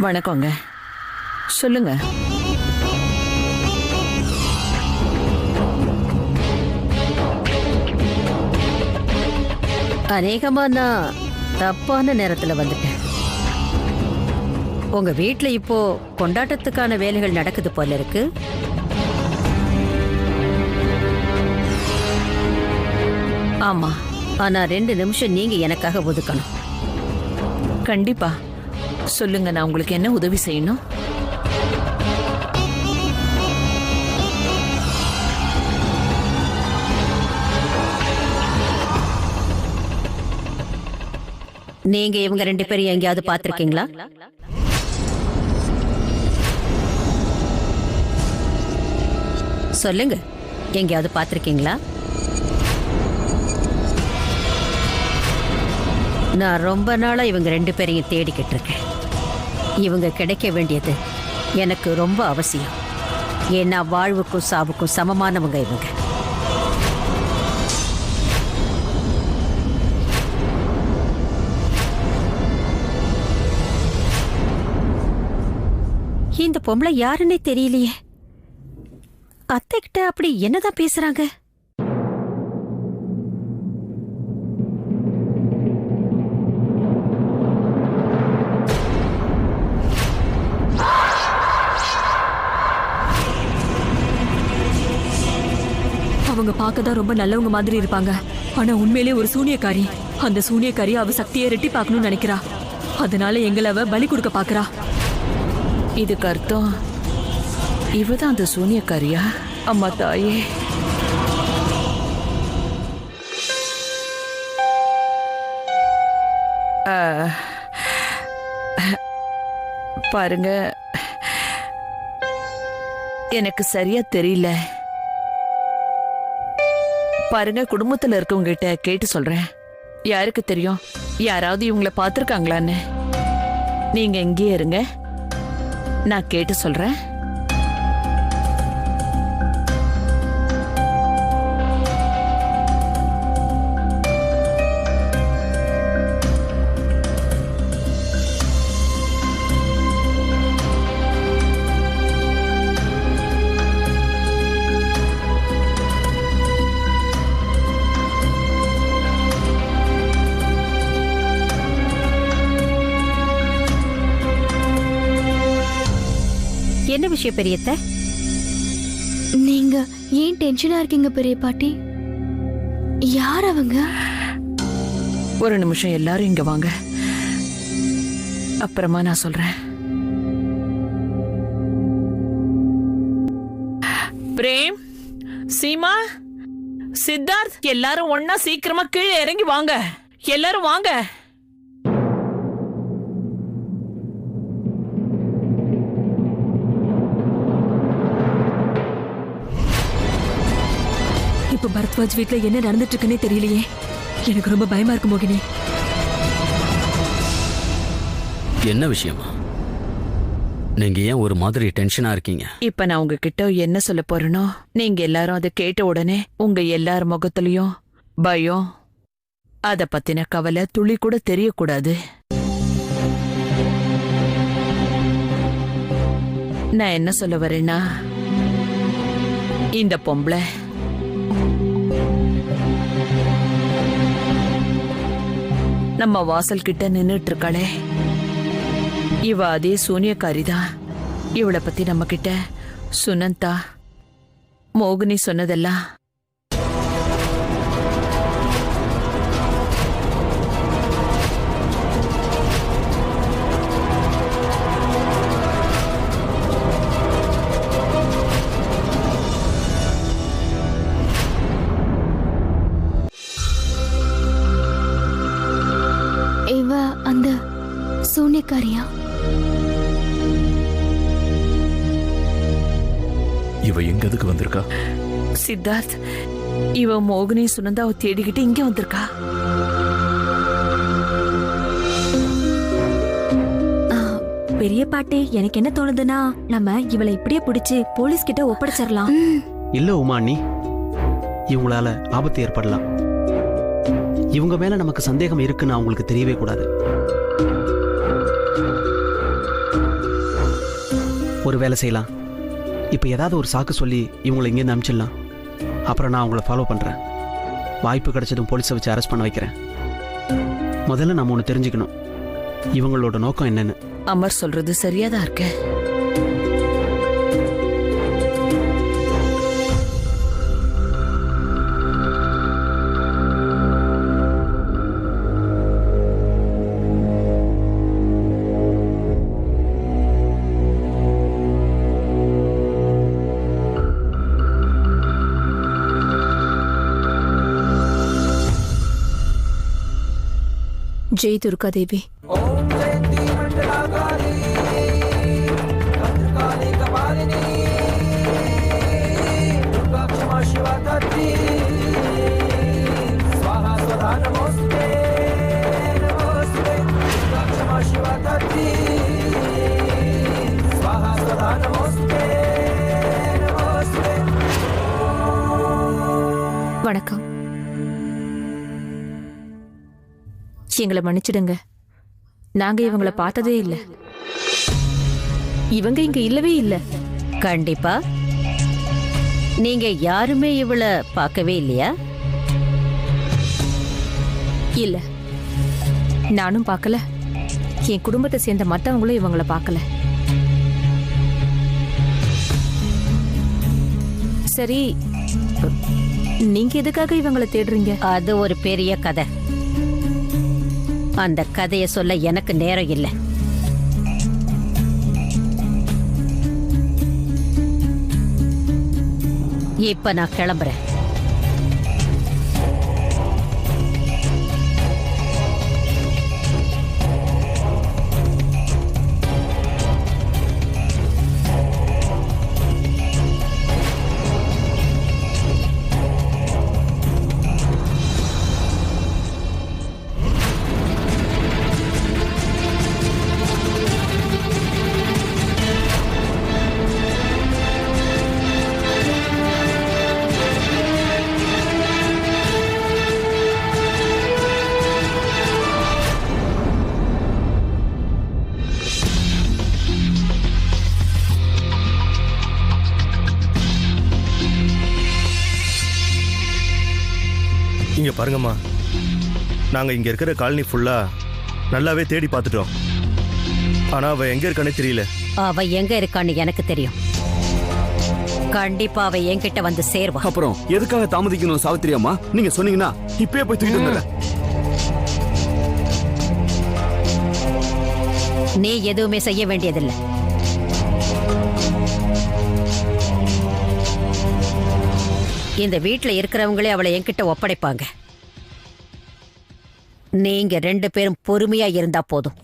வணக்கங்க. சொல்லுங்க. அநேகமா நான் தப்பான நேரத்துல வந்துட்டேன். உங்க வீட்ல இப்போ கொண்டாட்டத்துக்கான வேலைகள் நடக்குது போல இருக்கு. ஆமா, ஆனா 2 நிமிஷம் நீங்க எனக்காக ஒதுக்கணும். கண்டிப்பா. சொல்லுங்க, நான் உங்களுக்கு என்ன உதவி செய்யணும்? நீங்க இவங்க 2 பேரும் எங்கேயாவது பார்த்திருக்கீங்களா? சொல்லுங்க, எங்கேயாவது பார்த்திருக்கீங்களா? நான் ரொம்ப நாளா இவங்க 2 பேரையும் தேடிக்கிட்டு இருக்கேன். இவங்க கிடைக்க வேண்டியது எனக்கு ரொம்ப அவசியம். ஏன்னா வாழ்வுக்கும் சாவுக்கும் சமமானவங்க இவங்க. இந்த பொம்பளை யாருன்னே தெரியலையே. அத்தை கிட்ட அப்படி என்னதான் பேசுறாங்க? அவங்க பார்க்கதான் ரொம்ப நல்லவங்க மாதிரி இருப்பாங்க. ஆனா உண்மையிலே ஒரு சூனியக்காரி. அந்த சூனியக்காரி அவ சக்தியை ரெட்டி பார்க்கணும்னு நினைக்கிறா. அதனால எங்களை அவ பலி கொடுக்க பாக்குறா. இதுக்கு அர்த்தம் இவதான் அந்த சூனியக்காரியா? அம்மா தாயே, பாருங்க, எனக்கு சரியா தெரியல. பாருங்க, குடும்பத்துல இருக்கவங்க கிட்ட கேட்டு சொல்றேன். யாருக்கு தெரியும், யாராவது இவங்களை பார்த்திருக்காங்களான்னு. நீங்க எங்கேயே இருங்க, நான் கேட்டு சொல்றேன். என்ன விஷயம் பெரியத்த? நீங்க ஏன் டென்ஷனா இருக்கீங்க பெரிய பாட்டி? யார் அவங்க? ஒரு நிமிஷம், எல்லாரும் இங்க வாங்க, அப்புறமா நான் சொல்றேன். பிரேம், சீமா, சித்தார்த், எல்லாரும் ஒன்னா சீக்கிரமா கீழே இறங்கி வாங்க. எல்லாரும் வாங்க. இப்ப பரத்வாஜ் வீட்ல என்ன நடந்துட்டு இருக்குன்னே தெரியலையே. எனக்கு ரொம்ப பயமா இருக்கு மோகினி. என்ன விஷயமா? நீங்க ஏன் ஒரு மாதிரி டென்ஷனா இருக்கீங்க? இப்ப நான் உங்ககிட்ட என்ன சொல்ல போறேனோ, நீங்க எல்லாரும் அதை கேட்ட உடனே உங்க எல்லார் முகத்திலையும் பயம், அத பத்தின கவலை துளி கூட தெரியக்கூடாது. நான் என்ன சொல்ல வரேன்னா, இந்த பொம்பளை நம்ம வாசல் கிட்ட நின்னுட்டு இருக்காளே, இவ அதே சூனியக்காரிதான். இவளை பத்தி நம்ம கிட்ட சுனந்தா, மோகினி சொன்னதெல்லாம் இவ அந்த சூனியக்காரியா? இவ எங்க எதுக்கு வந்திருக்கா? சித்தார்த், இவ மோகினி சுனந்தாவை தேடிக்கிட்டு இங்க வந்திருக்கா. பெரிய பாட்டி, எனக்கு என்ன தோணுதுன்னா, நம்ம இவளை இப்படியே பிடிச்சு போலீஸ் கிட்ட ஒப்படைச்சிடலாம். இல்ல உமாண்ணி, இவங்களால ஆபத்து ஏற்படலாம். இவங்க மேல நமக்கு சந்தேகம் இருக்குன்னு அவங்களுக்கு தெரியவே கூடாது. ஒரு வேலை செய்யலாம். இப்போ ஏதாவது ஒரு சாக்கு சொல்லி இவங்களை இங்கேருந்து அனுப்பிச்சிடலாம். அப்புறம் நான் அவங்கள ஃபாலோ பண்ணுறேன். வாய்ப்பு கிடைச்சதும் போலீஸை வச்சு அரெஸ்ட் பண்ண வைக்கிறேன். முதல்ல நம்ம ஒன்று தெரிஞ்சுக்கணும், இவங்களோட நோக்கம் என்னன்னு. அமர் சொல்றது சரியாதான் இருக்க. ஜெய் துர்கா தேவி. வணக்கம். எங்களை மன்னிச்சிடுங்க, நாங்க இவங்களை பார்த்ததே இல்ல. இவங்க இங்க இல்லவே இல்ல. கண்டிப்பா நீங்க யாருமே இவளை பார்க்கவே இல்லையா? இல்ல, நானும் பார்க்கல. என் குடும்பத்தை சேர்ந்த மத்தவங்களும் இவங்களை பார்க்கல. சரி, நீங்க எதுக்காக இவங்களை தேடுறீங்க? அது ஒரு பெரிய கதை. அந்த கதையை சொல்ல எனக்கு நேரம் இல்லை. இப்ப நான் கிளம்புறேன். இங்க பாருங்கம்மா, நாங்க இங்க இருக்கிற காலனி ஃபுல்லா நல்லாவே தேடி பார்த்துட்டோம். ஆனா அவ எங்க இருக்கானே தெரியல. அவ எங்க இருக்கான்னு எனக்கு தெரியும். கண்டிப்பா அவ என்கிட்ட வந்து சேர்வா. அப்புறம் எதுக்காக தாமதிக்கணும் சாவித்திரி அம்மா? நீங்க சொன்னீங்கன்னா இப்பயே போய் தூக்கிட்டு வந்துடுறேன். நீ எதுவுமே செய்ய வேண்டியதில்லை. இந்த வீட்டில் இருக்கிறவங்களே அவளை என்கிட்ட ஒப்படைப்பாங்க. நீங்க 2 பேரும் பொறுமையா இருந்தா போதும்.